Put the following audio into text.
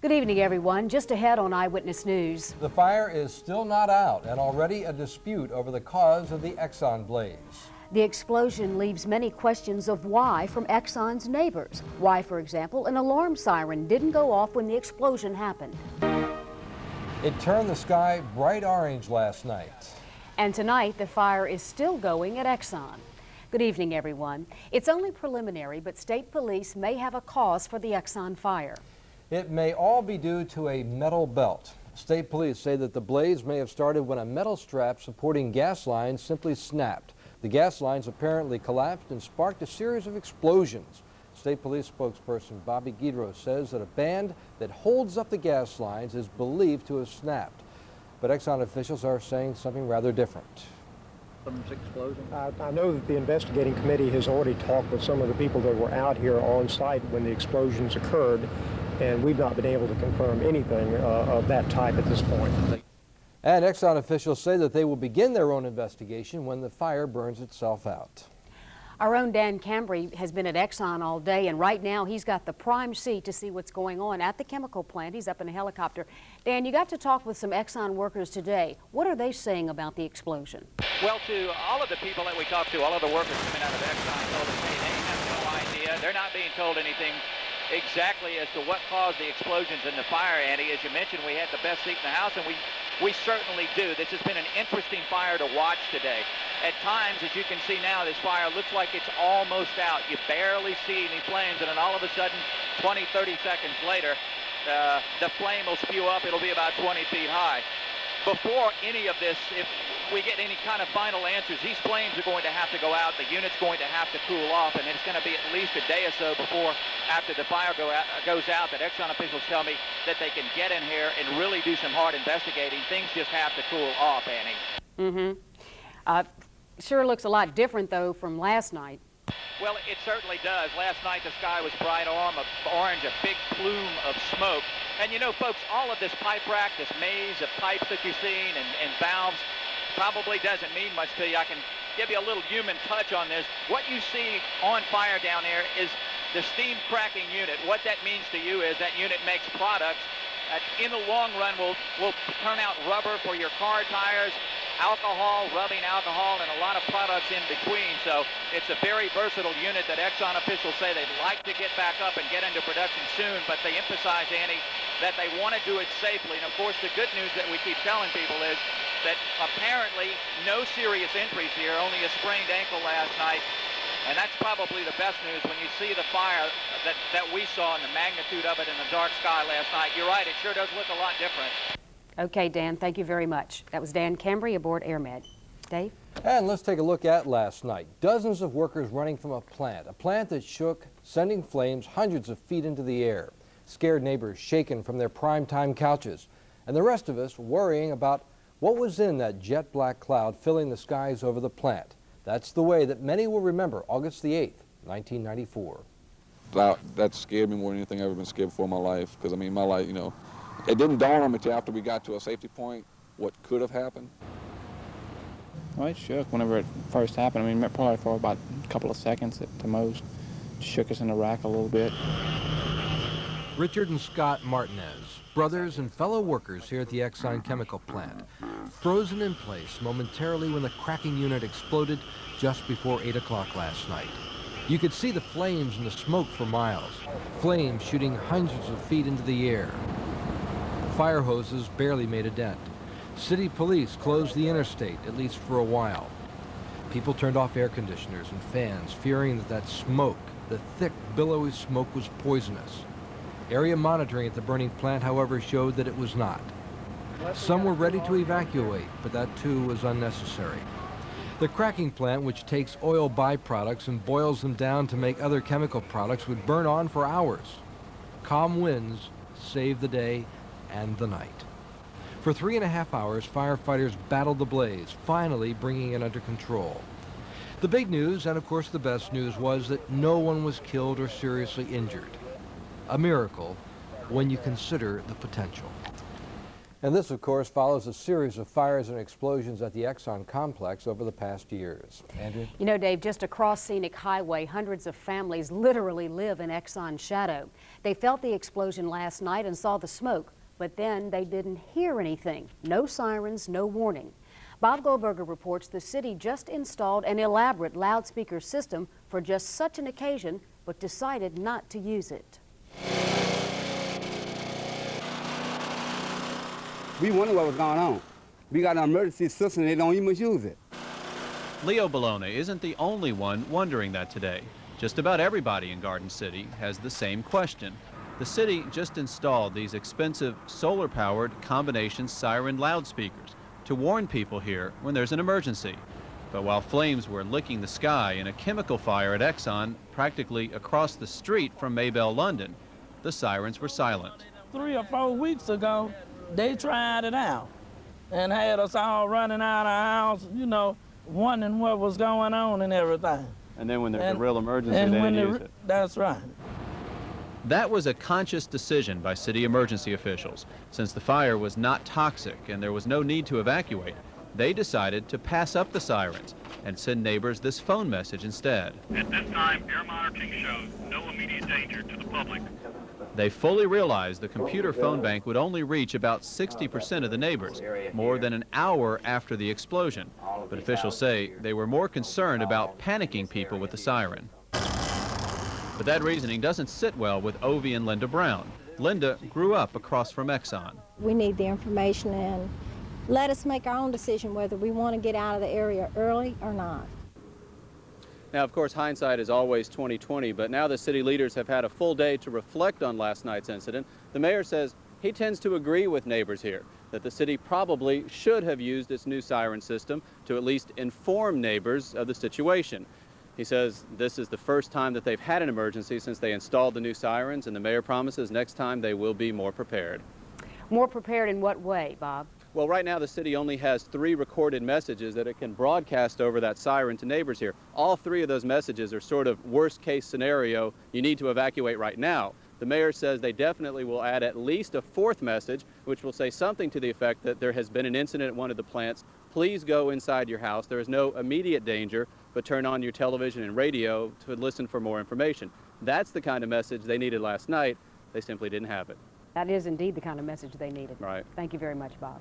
Good evening, everyone. Just ahead on Eyewitness News. The fire is still not out, and already a dispute over the cause of the Exxon blaze. The explosion leaves many questions of why from Exxon's neighbors. Why, for example, an alarm siren didn't go off when the explosion happened. It turned the sky bright orange last night. And tonight, the fire is still going at Exxon. Good evening, everyone. It's only preliminary, but state police may have a cause for the Exxon fire. It may all be due to a metal belt. State police say that the blaze may have started when a metal strap supporting gas lines simply snapped. The gas lines apparently collapsed and sparked a series of explosions. State police spokesperson Bobby Guidro says that a band that holds up the gas lines is believed to have snapped. But Exxon officials are saying something rather different. I know that the investigating committee has already talked with some of the people that were out here on site when the explosions occurred, and we've not been able to confirm anything of that type at this point. And Exxon officials say that they will begin their own investigation when the fire burns itself out. Our own Dan Cambry has been at Exxon all day, and right now he's got the prime seat to see what's going on at the chemical plant. He's up in a helicopter. Dan, you got to talk with some Exxon workers today. What are they saying about the explosion? Well, to all of the people that we talked to, all of the workers coming out of Exxon told us, hey, they have no idea. They're not being told anything exactly as to what caused the explosions in the fire, Andy. As you mentioned, we had the best seat in the house, and we certainly do. This has been an interesting fire to watch today. At times, as you can see now, this fire looks like it's almost out. You barely see any flames, and then all of a sudden, 20, 30 seconds later, the flame will spew up. It'll be about 20 feet high. Before any of this, if we get any kind of final answers, these flames are going to have to go out. The unit's going to have to cool off, and it's going to be at least a day or so before, after the fire goes out, that Exxon officials tell me that they can get in here and really do some hard investigating. Things just have to cool off, Annie. Sure looks a lot different, though, from last night. Well, it certainly does. Last night the sky was bright orange, a big plume of smoke. And you know, folks, all of this pipe rack, this maze of pipes that you're seeing and valves probably doesn't mean much to you. I can give you a little human touch on this. What you see on fire down there is the steam cracking unit. What that means to you is that unit makes products that in the long run will turn out rubber for your car tires, alcohol, rubbing alcohol, and a lot of products in between. So it's a very versatile unit that Exxon officials say they'd like to get back up and get into production soon, but they emphasize, Annie, that they want to do it safely. And of course, the good news that we keep telling people is that apparently no serious injuries here, only a sprained ankle last night. And that's probably the best news when you see the fire that we saw and the magnitude of it in the dark sky last night. You're right, it sure does look a lot different. Okay, Dan, thank you very much. That was Dan Cambry aboard AirMed. Dave? And let's take a look at last night. Dozens of workers running from a plant that shook, sending flames hundreds of feet into the air. Scared neighbors shaken from their primetime couches, and the rest of us worrying about what was in that jet black cloud filling the skies over the plant. That's the way that many will remember August the 8th, 1994. That scared me more than anything I've ever been scared for in my life, because I mean, my life, you know, it didn't dawn on me until after we got to a safety point what could have happened. Well, it shook whenever it first happened. I mean, probably for about a couple of seconds at the most. It shook us in the rack a little bit. Richard and Scott Martinez, brothers and fellow workers here at the Exxon chemical plant, frozen in place momentarily when the cracking unit exploded just before 8 o'clock last night. You could see the flames and the smoke for miles, flames shooting hundreds of feet into the air. Fire hoses barely made a dent. City police closed the interstate, at least for a while. People turned off air conditioners and fans, fearing that smoke, the thick, billowy smoke, was poisonous. Area monitoring at the burning plant, however, showed that it was not. Some were ready to evacuate, but that too was unnecessary. The cracking plant, which takes oil byproducts and boils them down to make other chemical products, would burn on for hours. Calm winds saved the day and the night. For 3.5 hours, firefighters battled the blaze, finally bringing it under control. The big news, and of course the best news, was that no one was killed or seriously injured. A miracle when you consider the potential. And this, of course, follows a series of fires and explosions at the Exxon complex over the past years. Andrew? You know, Dave, just across Scenic Highway, hundreds of families literally live in Exxon's shadow. They felt the explosion last night and saw the smoke, but then they didn't hear anything. No sirens, no warning. Bob Goldberger reports the city just installed an elaborate loudspeaker system for just such an occasion, but decided not to use it. We wonder what was going on. We got an emergency system, they don't even use it. Leo Bologna isn't the only one wondering that today. Just about everybody in Garden City has the same question. The city just installed these expensive solar-powered combination siren loudspeakers to warn people here when there's an emergency. But while flames were licking the sky in a chemical fire at Exxon practically across the street from Maybell, London, the sirens were silent. 3 or 4 weeks ago, they tried it out and had us all running out of our house, you know, wondering what was going on and everything. And then when there's a real emergency, they didn't use it. That's right. That was a conscious decision by city emergency officials. Since the fire was not toxic and there was no need to evacuate, they decided to pass up the sirens and send neighbors this phone message instead. At this time, air monitoring shows no immediate danger to the public. They fully realized the computer phone bank would only reach about 60% of the neighbors, more than an hour after the explosion. But officials say they were more concerned about panicking people with the siren. But that reasoning doesn't sit well with Ovi and Linda Brown. Linda grew up across from Exxon. We need the information and let us make our own decision whether we want to get out of the area early or not. Now, of course, hindsight is always 20/20, but now the city leaders have had a full day to reflect on last night's incident. The mayor says he tends to agree with neighbors here that the city probably should have used its new siren system to at least inform neighbors of the situation. He says this is the first time that they've had an emergency since they installed the new sirens, and the mayor promises next time they will be more prepared. More prepared in what way, Bob? Well, right now the city only has 3 recorded messages that it can broadcast over that siren to neighbors here. All 3 of those messages are sort of worst case scenario, you need to evacuate right now. The mayor says they definitely will add at least a 4th message, which will say something to the effect that there has been an incident at one of the plants. Please go inside your house. There is no immediate danger, but turn on your television and radio to listen for more information. That's the kind of message they needed last night. They simply didn't have it. That is indeed the kind of message they needed. Right. Thank you very much, Bob.